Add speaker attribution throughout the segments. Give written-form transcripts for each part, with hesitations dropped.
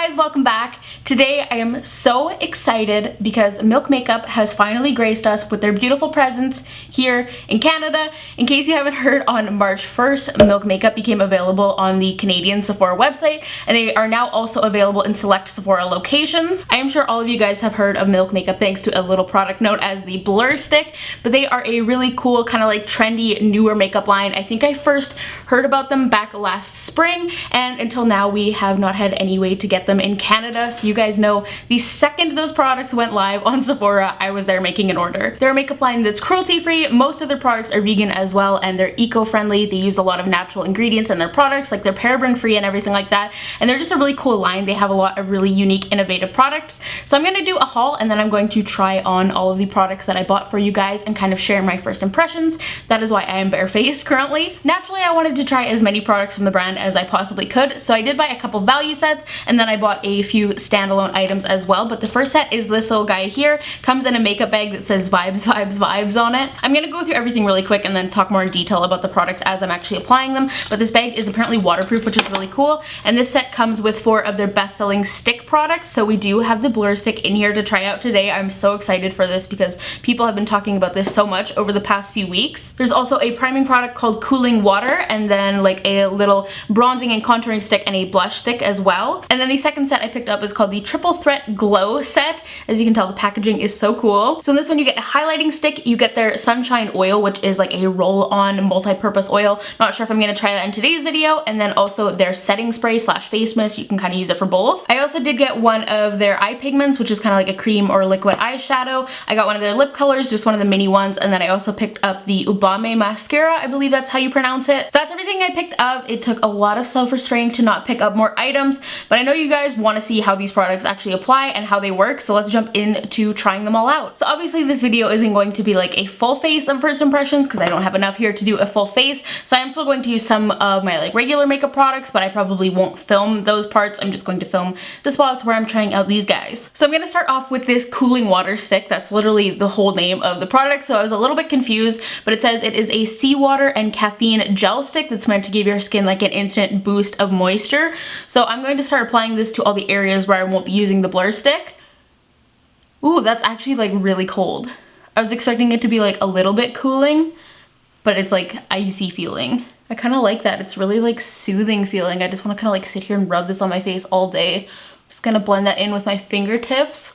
Speaker 1: guys, welcome back. Today I am so excited because Milk Makeup has finally graced us with their beautiful presence here in Canada. In case you haven't heard, on March 1st, Milk Makeup became available on the Canadian Sephora website, and they are now also available in select Sephora locations. I am sure all of you guys have heard of Milk Makeup thanks to a little product known as the Blur Stick, but they are a really cool kind of like trendy newer makeup line. I think I first heard about them back last spring, and until now we have not had any way to get them in Canada, so you guys know the second those products went live on Sephora, I was there making an order. They're a makeup line that's cruelty free, most of their products are vegan as well, and they're eco-friendly. They use a lot of natural ingredients in their products, like they're paraben free and everything like that, and they're just a really cool line. They have a lot of really unique, innovative products. So I'm gonna do a haul, and then I'm going to try on all of the products that I bought for you guys and kind of share my first impressions. That is why I am barefaced currently. Naturally, I wanted to try as many products from the brand as I possibly could, so I did buy a couple value sets, and then I bought a few standalone items as well. But the first set is this little guy here. Comes in a makeup bag that says vibes, vibes, vibes on it. I'm gonna go through everything really quick and then talk more in detail about the products as I'm actually applying them. But this bag is apparently waterproof, which is really cool. And this set comes with 4 of their best-selling stick products. So we do have the Blur Stick in here to try out today. I'm so excited for this because people have been talking about this so much over the past few weeks. There's also a priming product called Cooling Water, and then like a little bronzing and contouring stick and a blush stick as well. And then the second set I picked up is called the Triple Threat Glow Set. As you can tell, the packaging is so cool. So in this one you get a highlighting stick, you get their Sunshine Oil, which is like a roll-on multi-purpose oil. Not sure if I'm gonna try that in today's video. And then also their setting spray slash face mist. You can kind of use it for both. I also did get one of their eye pigments, which is kind of like a cream or liquid eyeshadow. I got one of their lip colors, just one of the mini ones, and then I also picked up the Ubame mascara. I believe that's how you pronounce it. So that's everything I picked up. It took a lot of self-restraint to not pick up more items, but I know you guys want to see how these products actually apply and how they work, so let's jump into trying them all out. So obviously this video isn't going to be like a full face of first impressions because I don't have enough here to do a full face, so I am still going to use some of my like regular makeup products, but I probably won't film those parts. I'm just going to film the spots where I'm trying out these guys. So I'm going to start off with this Cooling Water Stick. That's literally the whole name of the product, so I was a little bit confused, but it says it is a seawater and caffeine gel stick that's meant to give your skin like an instant boost of moisture. So I'm going to start applying this to all the areas where I won't be using the Blur Stick. Ooh, that's actually like really cold. I was expecting it to be like a little bit cooling, but it's like icy feeling. I kind of like that. It's really like soothing feeling. I just want to kind of like sit here and rub this on my face all day. I'm just gonna blend that in with my fingertips.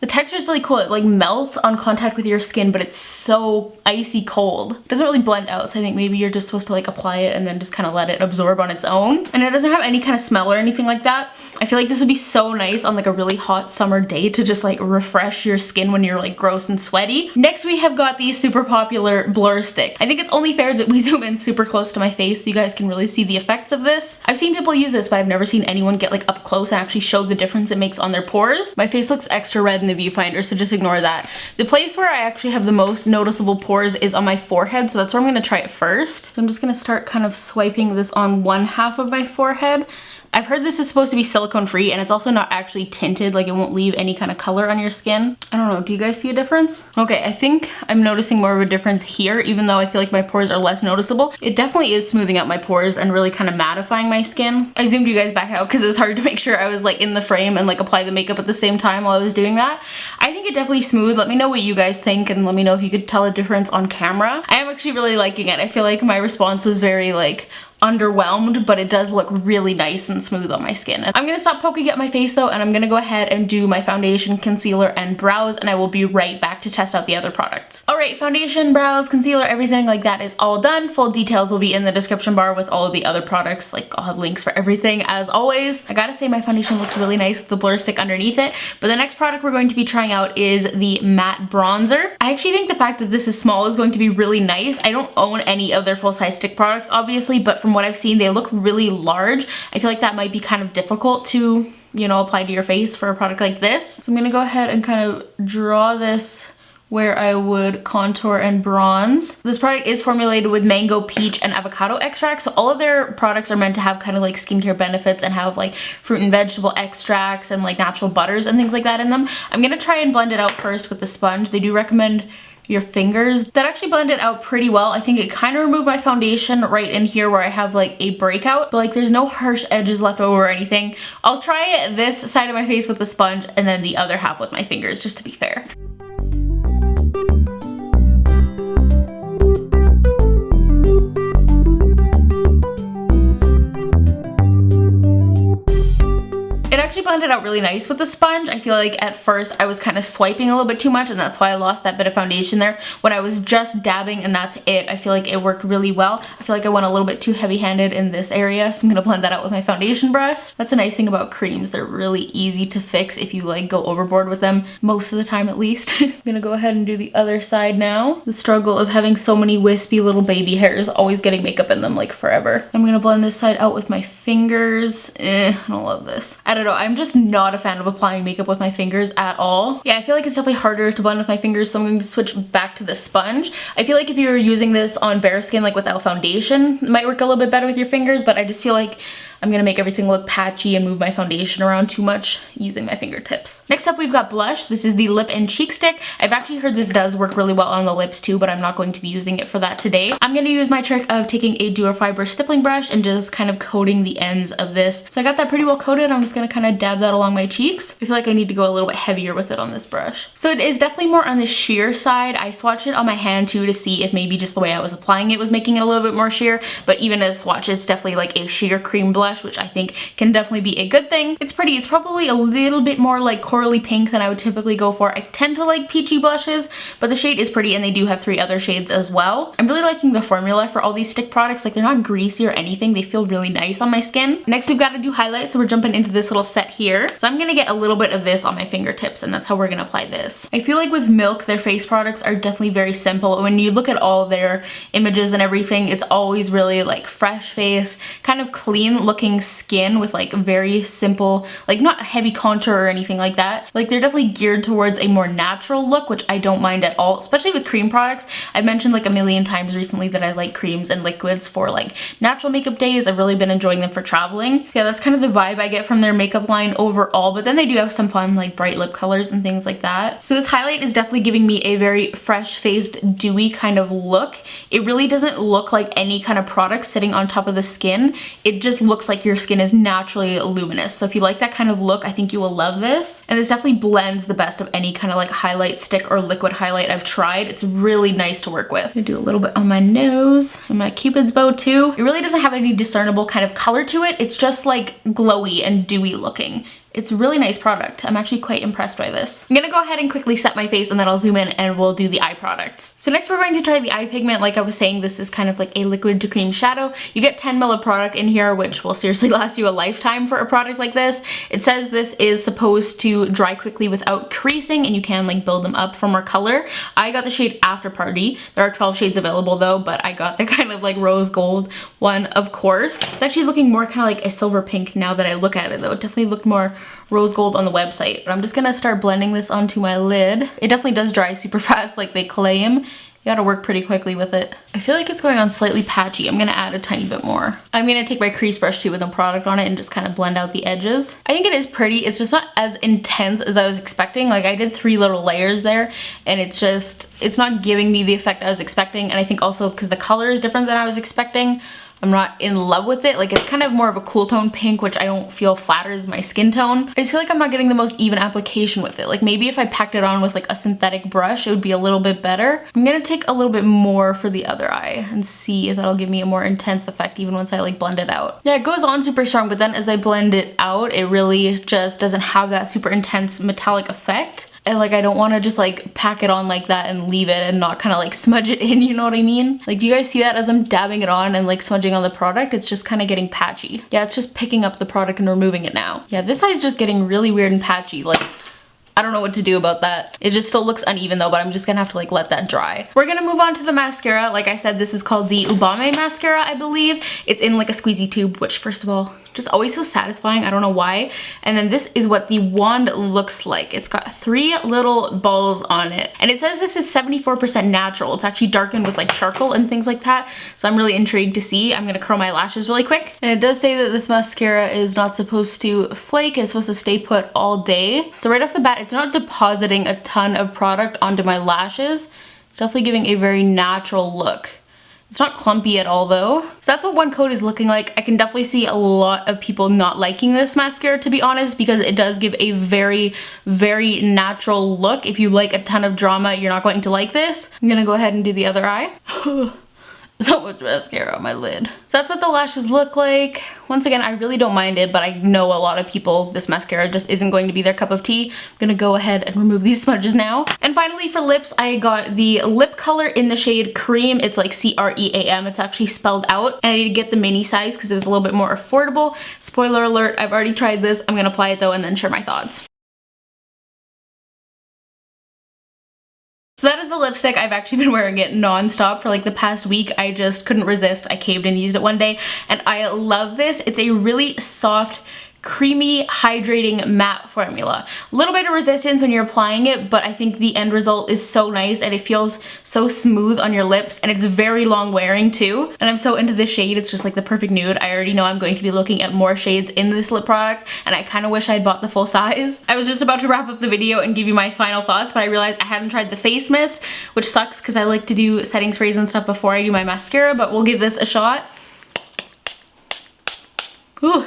Speaker 1: The texture is really cool. It like melts on contact with your skin, but it's so icy cold. It doesn't really blend out, so I think maybe you're just supposed to like apply it and then just kind of let it absorb on its own. And it doesn't have any kind of smell or anything like that. I feel like this would be so nice on like a really hot summer day to just like refresh your skin when you're like gross and sweaty. Next we have got the super popular Blur Stick. I think it's only fair that we zoom in super close to my face so you guys can really see the effects of this. I've seen people use this, but I've never seen anyone get like up close and actually show the difference it makes on their pores. My face looks extra red in the viewfinder, so just ignore that. The place where I actually have the most noticeable pores is on my forehead, so that's where I'm gonna try it first. So I'm just gonna start kind of swiping this on one half of my forehead. I've heard this is supposed to be silicone free, and it's also not actually tinted, like it won't leave any kind of color on your skin. I don't know, do you guys see a difference? Okay, I think I'm noticing more of a difference here, even though I feel like my pores are less noticeable. It definitely is smoothing out my pores and really kind of mattifying my skin. I zoomed you guys back out because it was hard to make sure I was like in the frame and like apply the makeup at the same time while I was doing that. I think it definitely smooth. Let me know what you guys think, and let me know if you could tell a difference on camera. I am actually really liking it. I feel like my response was very like underwhelmed, but it does look really nice and smooth on my skin. And I'm gonna stop poking at my face though, and I'm gonna go ahead and do my foundation, concealer, and brows, and I will be right back to test out the other products. Alright, foundation, brows, concealer, everything like that is all done. Full details will be in the description bar with all of the other products. Like, I'll have links for everything as always. I gotta say my foundation looks really nice with the Blur Stick underneath it, but the next product we're going to be trying out is the matte bronzer. I actually think the fact that this is small is going to be really nice. I don't own any of their full-size stick products obviously, but from what I've seen, they look really large. I feel like that might be kind of difficult to, you know, apply to your face for a product like this. So I'm gonna go ahead and kind of draw this where I would contour and bronze. This product is formulated with mango, peach, and avocado extract, so all of their products are meant to have kind of like skincare benefits and have like fruit and vegetable extracts and like natural butters and things like that in them. I'm gonna try and blend it out first with the sponge. They do recommend your fingers. That actually blended out pretty well. I think it kind of removed my foundation right in here where I have like a breakout, but like there's no harsh edges left over or anything. I'll try this side of my face with the sponge and then the other half with my fingers, just to be fair. Blended out really nice with the sponge. I feel like at first I was kind of swiping a little bit too much, and that's why I lost that bit of foundation there when I was just dabbing, and that's it. I feel like it worked really well. I feel like I went a little bit too heavy-handed in this area, so I'm gonna blend that out with my foundation brush. That's a nice thing about creams. They're really easy to fix if you like go overboard with them, most of the time at least. I'm gonna go ahead and do the other side now. The struggle of having so many wispy little baby hairs, always getting makeup in them like forever. I'm gonna blend this side out with my fingers. I don't love this. I don't know, I'm just not a fan of applying makeup with my fingers at all. Yeah, I feel like it's definitely harder to blend with my fingers, so I'm going to switch back to the sponge. I feel like if you're using this on bare skin, like without foundation, it might work a little bit better with your fingers, but I just feel like I'm gonna make everything look patchy and move my foundation around too much using my fingertips. Next up, we've got blush. This is the lip and cheek stick. I've actually heard this does work really well on the lips too, but I'm not going to be using it for that today. I'm gonna use my trick of taking a dual fiber stippling brush and just kind of coating the ends of this. So I got that pretty well coated. I'm just gonna kind of dab that along my cheeks. I feel like I need to go a little bit heavier with it on this brush. So it is definitely more on the sheer side. I swatched it on my hand too to see if maybe just the way I was applying it was making it a little bit more sheer, but even as swatch, it's definitely like a sheer cream blush, which I think can definitely be a good thing. It's pretty. It's probably a little bit more like corally pink than I would typically go for. I tend to like peachy blushes, but the shade is pretty, and they do have 3 other shades as well. I'm really liking the formula for all these stick products. Like, they're not greasy or anything. They feel really nice on my skin. Next, we've got to do highlights, so we're jumping into this little set here. So I'm gonna get a little bit of this on my fingertips, and that's how we're gonna apply this. I feel like with Milk, their face products are definitely very simple. When you look at all their images and everything, it's always really like fresh face, kind of clean looking skin with like very simple, like not heavy contour or anything like that. Like, they're definitely geared towards a more natural look, which I don't mind at all, especially with cream products. I've mentioned like a million times recently that I like creams and liquids for like natural makeup days. I've really been enjoying them for traveling. So yeah, that's kind of the vibe I get from their makeup line overall, but then they do have some fun like bright lip colors and things like that. So this highlight is definitely giving me a very fresh faced, dewy kind of look. It really doesn't look like any kind of product sitting on top of the skin. It just looks like your skin is naturally luminous. So if you like that kind of look, I think you will love this. And this definitely blends the best of any kind of like highlight stick or liquid highlight I've tried. It's really nice to work with. I'm gonna do a little bit on my nose and my Cupid's bow too. It really doesn't have any discernible kind of color to it. It's just like glowy and dewy looking. It's a really nice product. I'm actually quite impressed by this. I'm gonna go ahead and quickly set my face, and then I'll zoom in and we'll do the eye products. So next we're going to try the eye pigment. Like I was saying, this is kind of like a liquid to cream shadow. You get 10 ml of product in here, which will seriously last you a lifetime for a product like this. It says this is supposed to dry quickly without creasing, and you can like build them up for more color. I got the shade After Party. There are 12 shades available though, but I got the kind of like rose gold one, of course. It's actually looking more kind of like a silver pink now that I look at it though. It definitely looked more rose gold on the website. But I'm just gonna start blending this onto my lid. It definitely does dry super fast like they claim. You gotta work pretty quickly with it. I feel like it's going on slightly patchy. I'm gonna add a tiny bit more. I'm gonna take my crease brush too with no product on it and just kind of blend out the edges. I think it is pretty. It's just not as intense as I was expecting. Like, I did 3 little layers there, and it's not giving me the effect I was expecting. And I think also because the color is different than I was expecting, I'm not in love with it. Like, it's kind of more of a cool tone pink, which I don't feel flatters my skin tone. I just feel like I'm not getting the most even application with it. Like, maybe if I packed it on with like a synthetic brush, it would be a little bit better. I'm gonna take a little bit more for the other eye and see if that'll give me a more intense effect even once I like blend it out. Yeah, it goes on super strong, but then as I blend it out, it really just doesn't have that super intense metallic effect. And like, I don't want to just like pack it on like that and leave it and not kind of like smudge it in, you know what I mean? Like, do you guys see that as I'm dabbing it on and like smudging on the product? It's just kind of getting patchy. Yeah, it's just picking up the product and removing it now. Yeah, this eye's just getting really weird and patchy. Like, I don't know what to do about that. It just still looks uneven though, but I'm just gonna have to like let that dry. We're gonna move on to the mascara. Like I said, this is called the Ubame mascara, I believe. It's in like a squeezy tube, which first of all, just always so satisfying. I don't know why. And then this is what the wand looks like. It's got 3 little balls on it. And it says this is 74% natural. It's actually darkened with like charcoal and things like that. So I'm really intrigued to see. I'm gonna curl my lashes really quick. And it does say that this mascara is not supposed to flake. It's supposed to stay put all day. So right off the bat, it's not depositing a ton of product onto my lashes. It's definitely giving a very natural look. It's not clumpy at all though. So that's what one coat is looking like. I can definitely see a lot of people not liking this mascara, to be honest, because it does give a very, very natural look. If you like a ton of drama, you're not going to like this. I'm gonna go ahead and do the other eye. So much mascara on my lid. So that's what the lashes look like. Once again, I really don't mind it, but I know a lot of people, this mascara just isn't going to be their cup of tea. I'm gonna go ahead and remove these smudges now. And finally for lips, I got the lip color in the shade Cream. It's like C-R-E-A-M. It's actually spelled out. And I need to get the mini size because it was a little bit more affordable. Spoiler alert, I've already tried this. I'm gonna apply it though and then share my thoughts. So that is the lipstick. I've actually been wearing it non-stop for like the past week. I just couldn't resist. I caved and used it one day and I love this. It's a really soft, creamy, hydrating matte formula. A little bit of resistance when you're applying it, but I think the end result is so nice and it feels so smooth on your lips and it's very long wearing too. And I'm so into this shade. It's just like the perfect nude. I already know I'm going to be looking at more shades in this lip product and I kind of wish I'd bought the full size. I was just about to wrap up the video and give you my final thoughts, but I realized I hadn't tried the face mist, which sucks because I like to do setting sprays and stuff before I do my mascara, but we'll give this a shot. Ooh.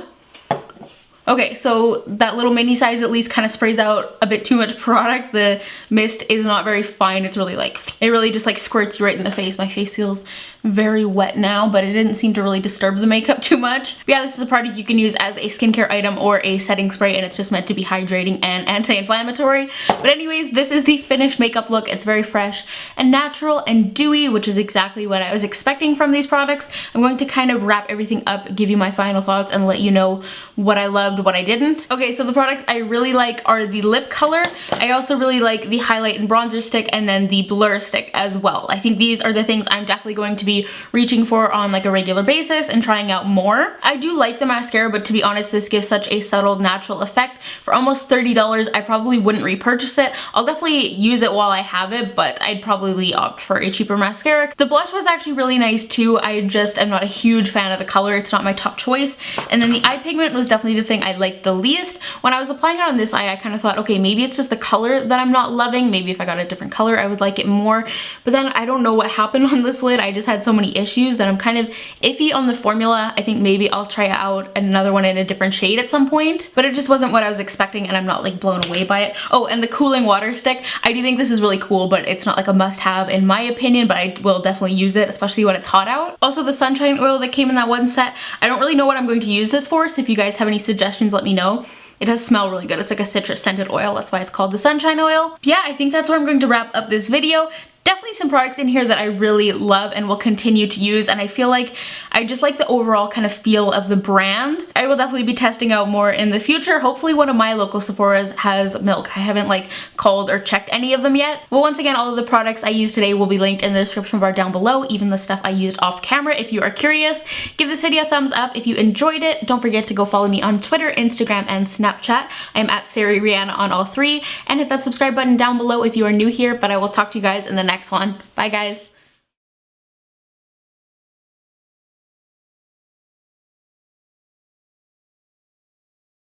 Speaker 1: Okay, so that little mini size at least kind of sprays out a bit too much product. The mist is not very fine. It's really like, it really just like squirts you right in the face. My face feels very wet now, but it didn't seem to really disturb the makeup too much. But yeah, this is a product you can use as a skincare item or a setting spray, and it's just meant to be hydrating and anti-inflammatory. But anyways, this is the finished makeup look. It's very fresh and natural and dewy, which is exactly what I was expecting from these products. I'm going to kind of wrap everything up, give you my final thoughts, and let you know what I loved, what I didn't. Okay, so the products I really like are the lip color. I also really like the highlight and bronzer stick and then the blur stick as well. I think these are the things I'm definitely going to be reaching for on like a regular basis and trying out more. I do like the mascara, but to be honest, this gives such a subtle natural effect. For almost $30, I probably wouldn't repurchase it. I'll definitely use it while I have it, but I'd probably opt for a cheaper mascara. The blush was actually really nice too. I just am not a huge fan of the color. It's not my top choice. And then the eye pigment was definitely the thing I liked the least. When I was applying it on this eye, I kind of thought, okay, maybe it's just the color that I'm not loving. Maybe if I got a different color, I would like it more. But then I don't know what happened on this lid. I just had so many issues that I'm kind of iffy on the formula. I think maybe I'll try out another one in a different shade at some point, but it just wasn't what I was expecting and I'm not like blown away by it. Oh, and the cooling water stick. I do think this is really cool, but it's not like a must-have in my opinion, but I will definitely use it, especially when it's hot out. Also, the sunshine oil that came in that one set, I don't really know what I'm going to use this for, so if you guys have any suggestions, let me know. It does smell really good. It's like a citrus scented oil. That's why it's called the sunshine oil. Yeah, I think that's where I'm going to wrap up this video. Definitely some products in here that I really love and will continue to use, and I feel like I just like the overall kind of feel of the brand. I will definitely be testing out more in the future. Hopefully one of my local Sephora's has Milk. I haven't like called or checked any of them yet. Well, once again, all of the products I used today will be linked in the description bar down below, even the stuff I used off camera if you are curious. Give this video a thumbs up if you enjoyed it. Don't forget to go follow me on Twitter, Instagram, and Snapchat. I am at SARI Rihanna on all three, and hit that subscribe button down below if you are new here, but I will talk to you guys in the next one. Bye guys.